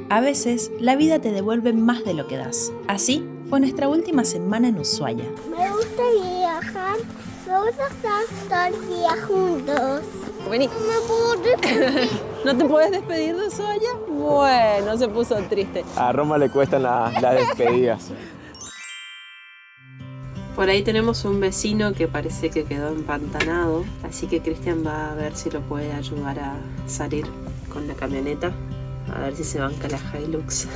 A veces, la vida te devuelve más de lo que das. Así fue nuestra última semana en Ushuaia. Me gusta viajar, me gusta estar todo el día juntos. Vení. Me puedo despedir. ¿No te puedes despedir de Ushuaia? Bueno, se puso triste. A Roma le cuestan las despedidas. Por ahí tenemos un vecino que parece que quedó empantanado, así que Cristian va a ver si lo puede ayudar a salir con la camioneta, a ver si se banca la Hilux.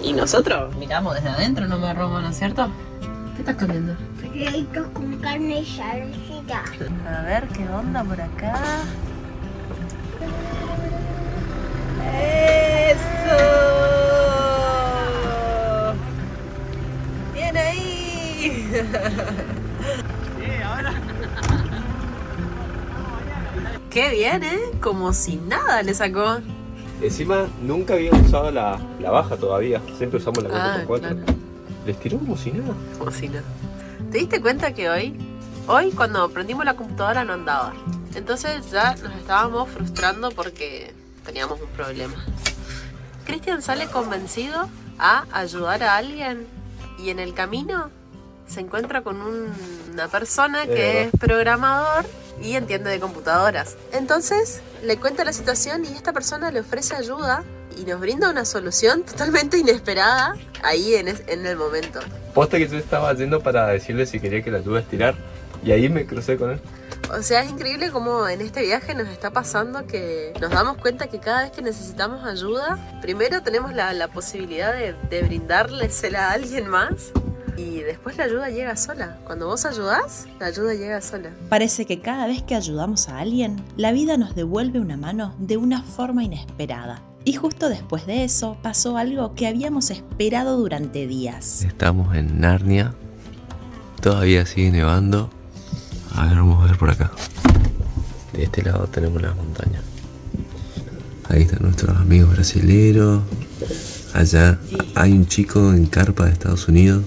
Y nosotros miramos desde adentro, no me robo, ¿no es cierto? ¿Qué estás comiendo? Frijolitos con carne y salsita. A ver qué onda por acá. ¡Eso! ¡Bien ahí! ¡Qué bien, eh! Como si nada le sacó. Encima nunca había usado la baja todavía. Siempre usamos la 4x4. Claro. Les tiró como si nada. Como si nada. ¿Te diste cuenta que hoy cuando prendimos la computadora no andaba? Entonces ya nos estábamos frustrando porque teníamos un problema. Cristian sale convencido a ayudar a alguien y en el camino se encuentra con una persona que es programador y entiende de computadoras. Entonces le cuenta la situación y esta persona le ofrece ayuda y nos brinda una solución totalmente inesperada ahí en el momento. Posta que yo estaba yendo para decirle si quería que la ayude a estirar. Y ahí me crucé con él. O sea, es increíble cómo en este viaje nos está pasando que nos damos cuenta que cada vez que necesitamos ayuda, primero tenemos la posibilidad de brindárlesela a alguien más y después la ayuda llega sola. Cuando vos ayudás, la ayuda llega sola. Parece que cada vez que ayudamos a alguien, la vida nos devuelve una mano de una forma inesperada. Y justo después de eso pasó algo que habíamos esperado durante días. Estamos en Narnia, todavía sigue nevando. A ver, vamos a ver por acá. De este lado tenemos las montañas. Ahí están nuestros amigos brasileros. Allá hay un chico en carpa de Estados Unidos,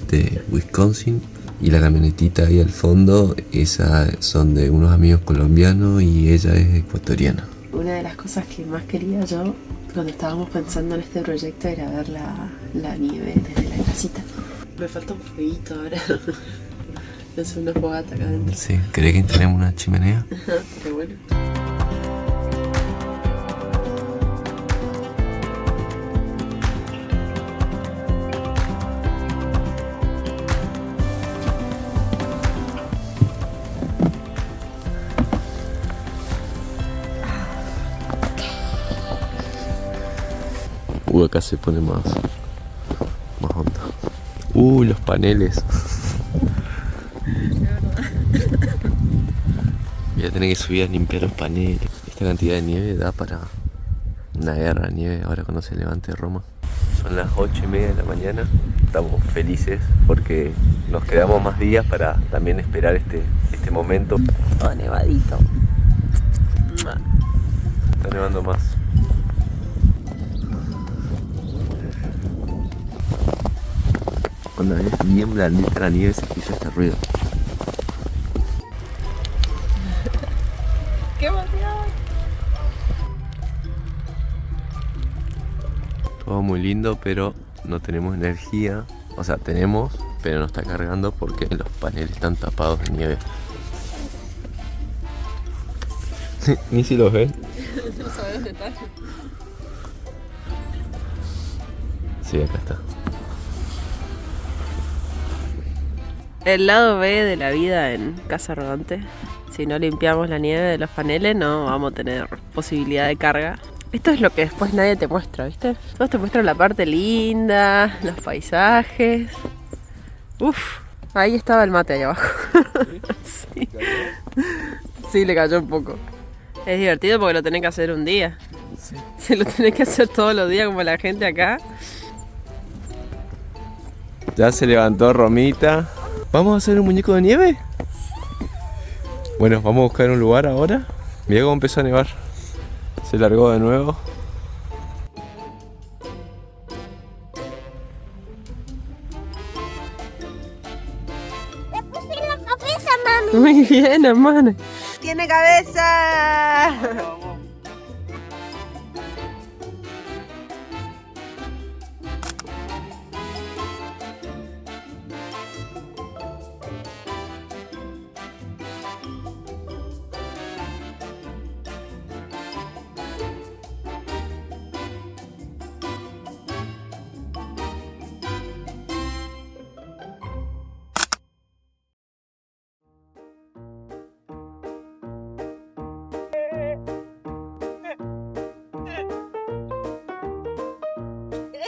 de Wisconsin. Y la camionetita ahí al fondo, esa son de unos amigos colombianos y ella es ecuatoriana. Una de las cosas que más quería yo cuando estábamos pensando en este proyecto era ver la nieve desde la casita. Me falta un fueguito ahora. Es una fogata acá adentro. Sí, ¿cree que tenemos una chimenea? Qué bueno. Acá se pone más onda. Los paneles. Voy a tener que subir a limpiar los paneles. Esta cantidad de nieve da para una guerra de nieve ahora cuando se levante Roma. Son las 8:30 de la mañana. Estamos felices porque nos quedamos más días para también esperar este momento. Todo nevadito. Está nevando más. Cuando es bien blandita la nieve se escucha este ruido. ¡Qué emoción! Todo muy lindo, pero no tenemos energía. O sea, tenemos, pero no está cargando porque los paneles están tapados de nieve. Ni si los ven. No sabes dónde está. Sí, acá está. El lado B de la vida en Casa Rodante. Si no limpiamos la nieve de los paneles, no vamos a tener posibilidad de carga. Esto es lo que después nadie te muestra, ¿viste? Todos te muestran la parte linda, los paisajes. Uf, ahí estaba el mate ahí abajo. Sí. Sí, le cayó un poco. Es divertido porque lo tenés que hacer un día. Sí. Si lo tenés que hacer todos los días como la gente acá. Ya se levantó Romita. ¿Vamos a hacer un muñeco de nieve? Bueno, vamos a buscar un lugar ahora. Mirá cómo empezó a nevar. Se largó de nuevo. Le puse en la cabeza, mami. Muy bien, hermano. ¡Tiene cabeza!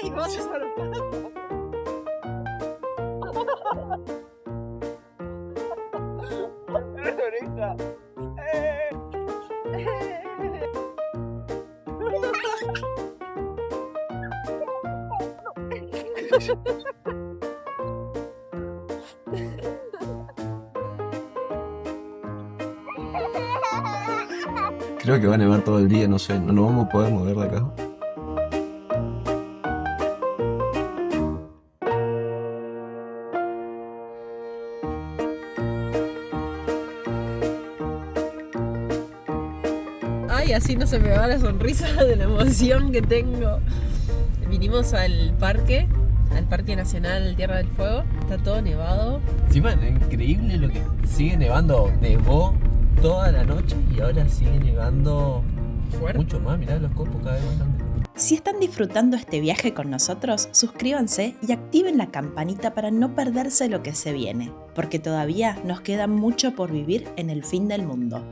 ¡Ay, vos zarpado! Creo que va a nevar todo el día, no sé, no nos vamos a poder mover de acá. Ay, así no se me va la sonrisa de la emoción que tengo. Vinimos al Parque Nacional Tierra del Fuego. Está todo nevado. Encima, increíble lo que sigue nevando. Nevó toda la noche y ahora sigue nevando Fuerte. mucho más. Mirá los copos cada vez más grandes. Si están disfrutando este viaje con nosotros, suscríbanse y activen la campanita para no perderse lo que se viene, porque todavía nos queda mucho por vivir en el fin del mundo.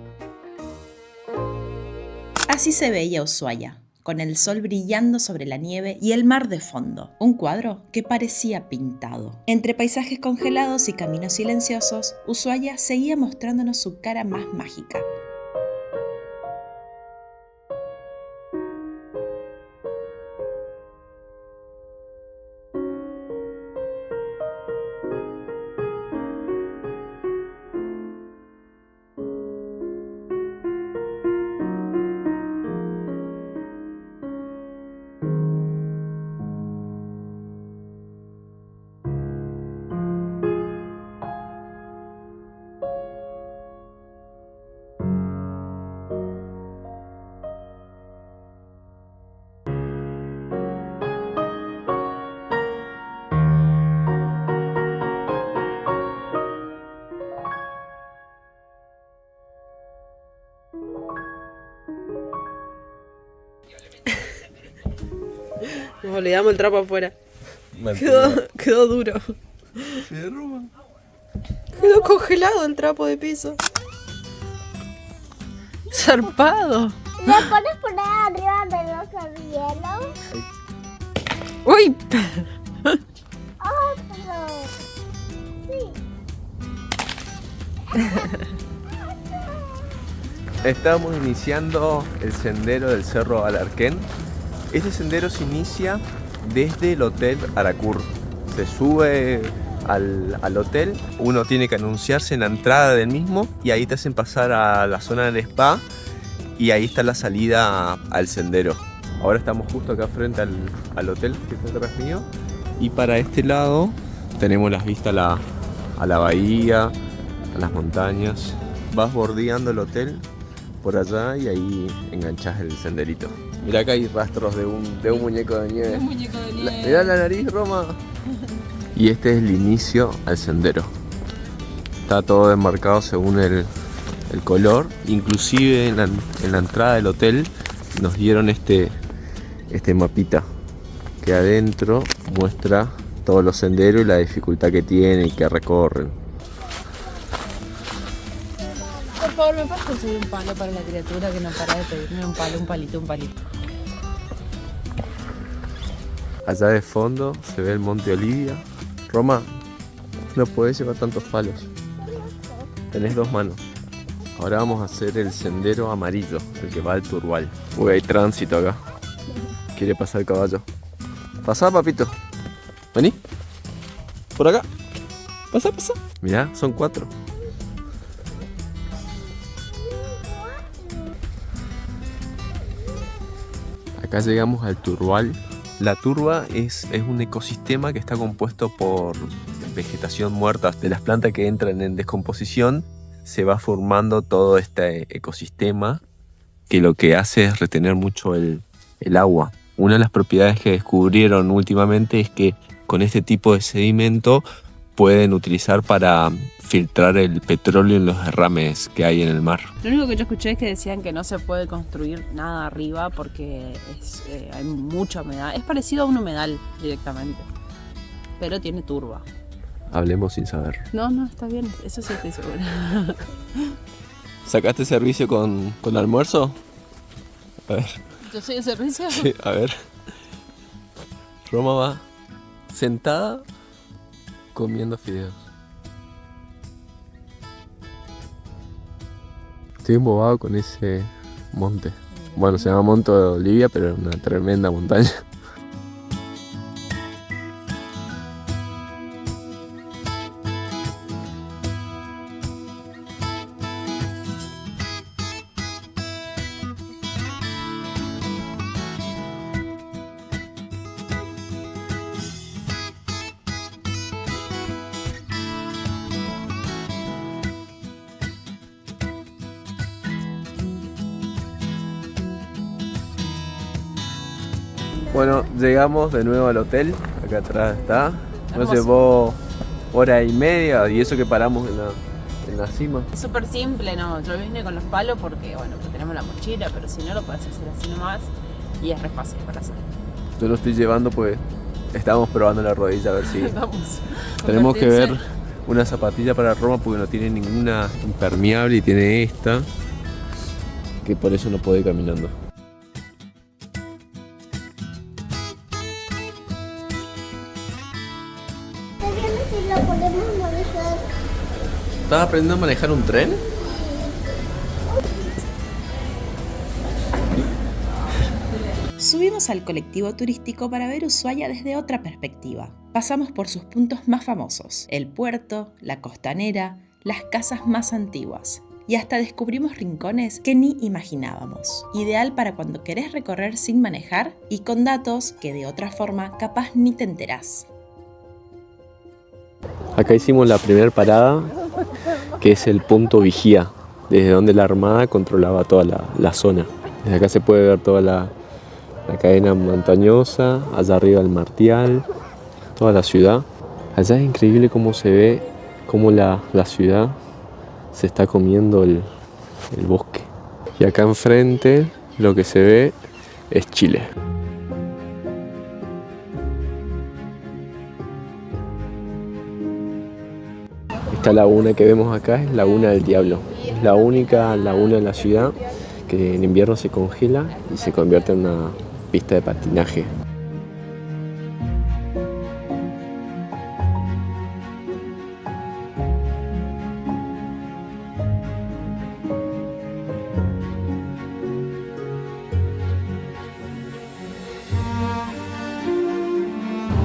Así se veía Ushuaia, con el sol brillando sobre la nieve y el mar de fondo. Un cuadro que parecía pintado. Entre paisajes congelados y caminos silenciosos, Ushuaia seguía mostrándonos su cara más mágica. Nos olvidamos el trapo afuera. Quedó duro. Quedó congelado el trapo de piso. Zarpado. ¿Le pones por ahí arriba de los hielos? Uy. Oh, pero... Sí. Estamos iniciando el sendero del Cerro Alarquén. Este sendero se inicia desde el Hotel Aracur. Se sube al hotel, uno tiene que anunciarse en la entrada del mismo y ahí te hacen pasar a la zona del spa y ahí está la salida al sendero. Ahora estamos justo acá frente al hotel que está atrás mío y para este lado tenemos las vistas a la bahía, a las montañas. Vas bordeando el hotel por allá y ahí enganchás el senderito. Mirá, acá hay rastros de un muñeco de nieve. Un muñeco de nieve. Mirá la nariz, Roma. Y este es el inicio al sendero. Está todo enmarcado según el color. Inclusive en la entrada del hotel nos dieron este mapita que adentro muestra todos los senderos y la dificultad que tiene y que recorren. Por favor, ¿me puedes conseguir un palo para la criatura que no para de pedirme un palo, un palito? Allá de fondo se ve el Monte Olivia. Roma, no podés llevar tantos palos. Tenés 2 manos. Ahora vamos a hacer el sendero amarillo, el que va al Turwal. Uy, hay tránsito acá. Quiere pasar el caballo. Pasá, papito. Vení. Por acá. Pasá. Mirá, son 4. Acá llegamos al Turwal. La turba es un ecosistema que está compuesto por vegetación muerta. De las plantas que entran en descomposición se va formando todo este ecosistema que lo que hace es retener mucho el agua. Una de las propiedades que descubrieron últimamente es que con este tipo de sedimento pueden utilizar para filtrar el petróleo en los derrames que hay en el mar. Lo único que yo escuché es que decían que no se puede construir nada arriba porque hay mucha humedad. Es parecido a un humedal directamente, pero tiene turba. Hablemos sin saber. No, está bien, eso sí estoy segura. ¿Sacaste servicio con almuerzo? A ver. ¿Yo soy de servicio? Sí, a ver. Roma va sentada comiendo fideos. Estoy embobado con ese monte. Bueno, se llama Monte de Olivia, pero es una tremenda montaña. Bueno, llegamos de nuevo al hotel. Acá atrás está. Nos llevó hora y media y eso que paramos en la cima. Es súper simple, ¿no? Yo vine con los palos porque, bueno, pues tenemos la mochila, pero si no lo puedes hacer así nomás y es re fácil para hacer. Yo lo estoy llevando pues estamos probando la rodilla a ver si Vamos. tenemos que ver una zapatilla para Roma porque no tiene ninguna impermeable y tiene esta que por eso no puede ir caminando. Está viendo si lo podemos manejar. ¿Estás aprendiendo a manejar un tren? Subimos al colectivo turístico para ver Ushuaia desde otra perspectiva. Pasamos por sus puntos más famosos, el puerto, la costanera, las casas más antiguas. Y hasta descubrimos rincones que ni imaginábamos. Ideal para cuando querés recorrer sin manejar y con datos que de otra forma capaz ni te enterás. Acá hicimos la primera parada, que es el punto vigía, desde donde la Armada controlaba toda la zona. Desde acá se puede ver toda la cadena montañosa, allá arriba el Martial, toda la ciudad. Allá es increíble cómo se ve, cómo la ciudad se está comiendo el bosque. Y acá enfrente lo que se ve es Chile. Esta laguna que vemos acá es Laguna del Diablo. Es la única laguna en la ciudad que en invierno se congela y se convierte en una pista de patinaje.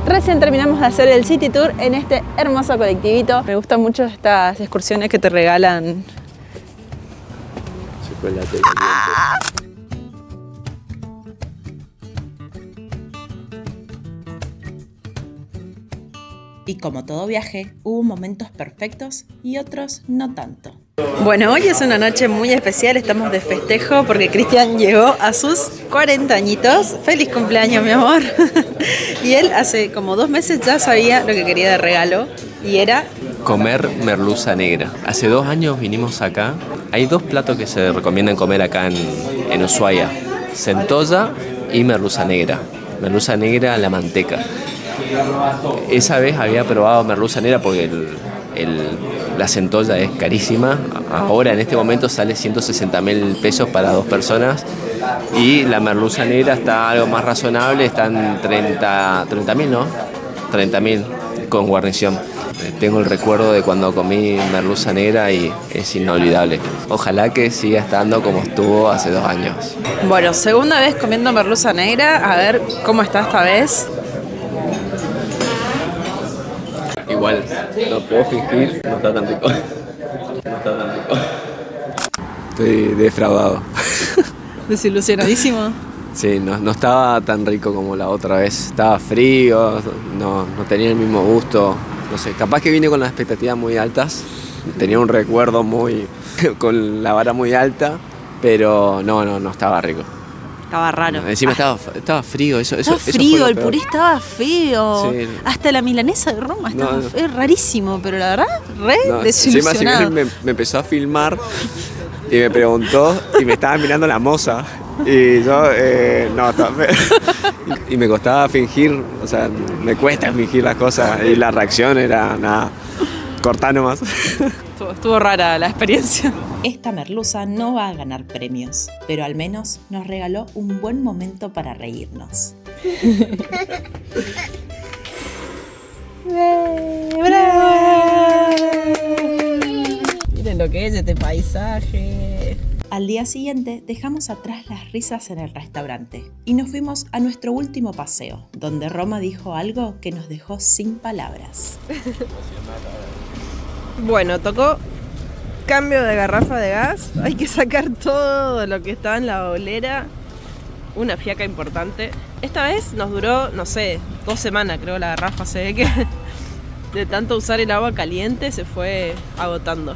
Recién terminamos de hacer el City Tour en este hermoso colectivito. Me gustan mucho estas excursiones que te regalan. Chocolate caliente. Y como todo viaje, hubo momentos perfectos y otros no tanto. Bueno, hoy es una noche muy especial, estamos de festejo porque Cristian llegó a sus 40 añitos. ¡Feliz cumpleaños, mi amor! Y él hace como 2 meses ya sabía lo que quería de regalo y era... Comer merluza negra. Hace 2 años vinimos acá. Hay 2 platos que se recomiendan comer acá en Ushuaia. Centolla y merluza negra. Merluza negra a la manteca. Esa vez había probado merluza negra porque la centolla es carísima. Ahora en este momento sale 160.000 pesos para 2 personas. Y la merluza negra está algo más razonable, está en 30.000, ¿no? 30.000 con guarnición. Tengo el recuerdo de cuando comí merluza negra y es inolvidable. Ojalá que siga estando como estuvo hace 2 años. Bueno, segunda vez comiendo merluza negra, a ver cómo está esta vez. Igual, no puedo fingir, no está tan rico. No está tan rico. Estoy defraudado. Desilusionadísimo. Sí, no estaba tan rico como la otra vez. Estaba frío, no tenía el mismo gusto. No sé, capaz que vine con las expectativas muy altas. Tenía un recuerdo con la vara muy alta, pero no estaba rico. Estaba raro. Encima estaba frío. Eso Estaba fue frío, lo el peor. puré estaba feo. Sí. Hasta la milanesa de Roma estaba No. Es rarísimo, pero la verdad, No, desilusionado. encima me empezó a filmar y me preguntó y me estaba mirando la moza. Y yo, y me costaba fingir, o sea, me cuesta fingir las cosas y la reacción era nada, cortá nomás. Estuvo rara la experiencia. Esta merluza no va a ganar premios, pero al menos nos regaló un buen momento para reírnos. Miren lo que es este paisaje. Al día siguiente dejamos atrás las risas en el restaurante y nos fuimos a nuestro último paseo, donde Roma dijo algo que nos dejó sin palabras. Bueno, tocó cambio de garrafa de gas. Hay que sacar todo lo que estaba en la bolera. Una fiaca importante. Esta vez nos duró, no sé, 2 semanas creo la garrafa. Se ve que de tanto usar el agua caliente se fue agotando.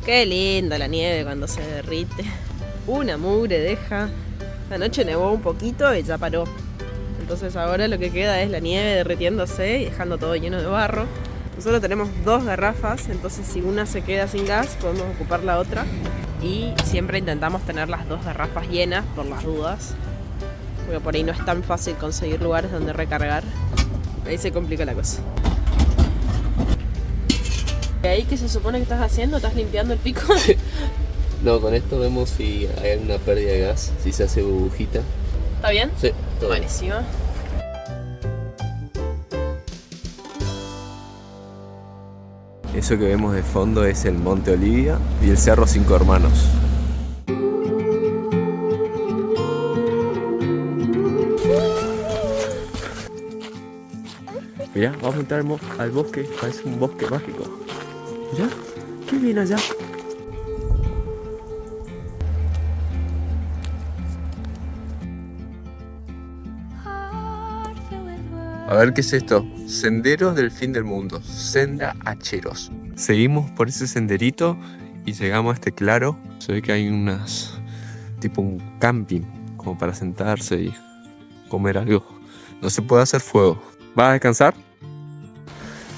Qué linda la nieve cuando se derrite. Una mugre deja. La noche nevó un poquito y ya paró. Entonces ahora lo que queda es la nieve derritiéndose y dejando todo lleno de barro. Nosotros tenemos 2 garrafas, entonces si una se queda sin gas podemos ocupar la otra. Y siempre intentamos tener las 2 garrafas llenas por las dudas. Porque por ahí no es tan fácil conseguir lugares donde recargar. Ahí se complica la cosa. ¿Y ahí qué se supone que estás haciendo? ¿Estás limpiando el pico? No, con esto vemos si hay una pérdida de gas, si se hace burbujita. ¿Está bien? Sí, todo bien. Buenísimo. Eso que vemos de fondo es el Monte Olivia y el Cerro Cinco Hermanos. Mirá, vamos a entrar al bosque, parece un bosque mágico. Mirá, ¿qué viene allá? A ver, ¿qué es esto? Senderos del fin del mundo, Senda Hacheros. Seguimos por ese senderito y llegamos a este claro. Se ve que hay unas, tipo un camping, como para sentarse y comer algo. No se puede hacer fuego. ¿Vas a descansar?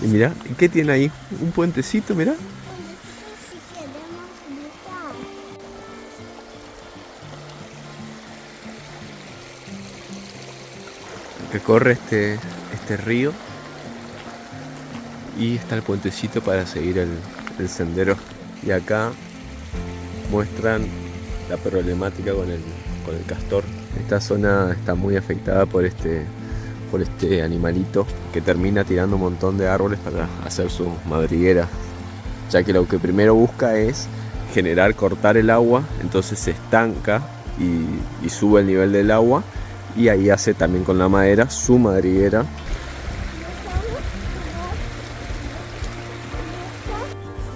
Y mirá, ¿qué tiene ahí? Un puentecito, mirá. Que corre este río y está el puentecito para seguir el sendero. Y acá muestran la problemática con el castor. Esta zona está muy afectada por este animalito que termina tirando un montón de árboles para hacer su madriguera, ya que lo que primero busca es cortar el agua, entonces se estanca y sube el nivel del agua, y ahí hace también con la madera su madriguera.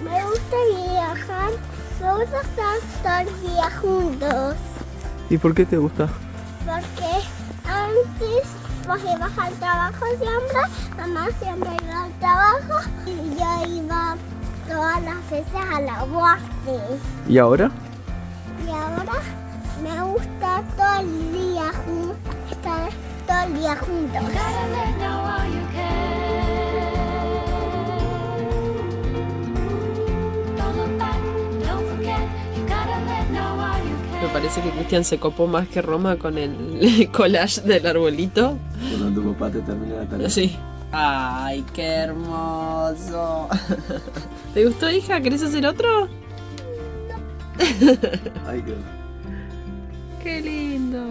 Me gusta viajar, me gusta estar todo el día juntos, ¿Y por qué te gusta? porque antes porque ibas al trabajo siempre, mamá siempre iba al trabajo y yo iba todas las veces a la bosque. ¿Y ahora? Y ahora me gusta todo el día estar todo el día juntos. Me parece que Cristian se copó más que Roma con el collage del arbolito. Cuando tu papá te termina la tarea. Sí. Ay, qué hermoso. ¿Te gustó, hija? ¿Querés hacer otro? Ay, Qué lindo.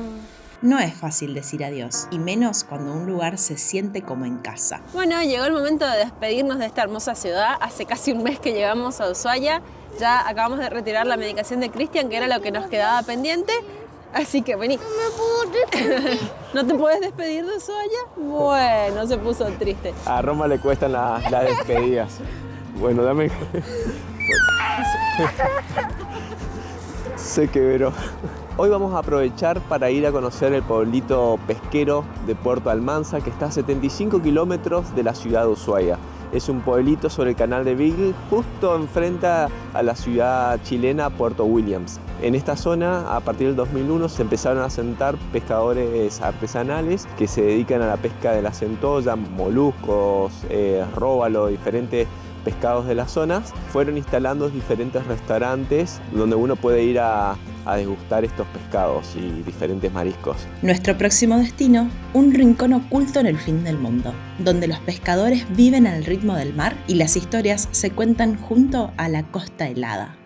No es fácil decir adiós, y menos cuando un lugar se siente como en casa. Bueno, llegó el momento de despedirnos de esta hermosa ciudad. Hace casi un mes que llegamos a Ushuaia. Ya acabamos de retirar la medicación de Cristian, que era lo que nos quedaba pendiente. Así que vení. No me puedo despedir. ¿No te puedes despedir de Ushuaia? Bueno, se puso triste. A Roma le cuestan las despedidas. Bueno, dame. Sé que veró. Hoy vamos a aprovechar para ir a conocer el pueblito pesquero de Puerto Almanza, que está a 75 kilómetros de la ciudad de Ushuaia. Es un pueblito sobre el canal de Beagle, justo enfrente a la ciudad chilena Puerto Williams. En esta zona, a partir del 2001, se empezaron a asentar pescadores artesanales que se dedican a la pesca de la centolla, moluscos, róbalo, diferentes pescados de las zonas. Fueron instalando diferentes restaurantes donde uno puede ir a degustar estos pescados y diferentes mariscos. Nuestro próximo destino, un rincón oculto en el fin del mundo, donde los pescadores viven al ritmo del mar y las historias se cuentan junto a la costa helada.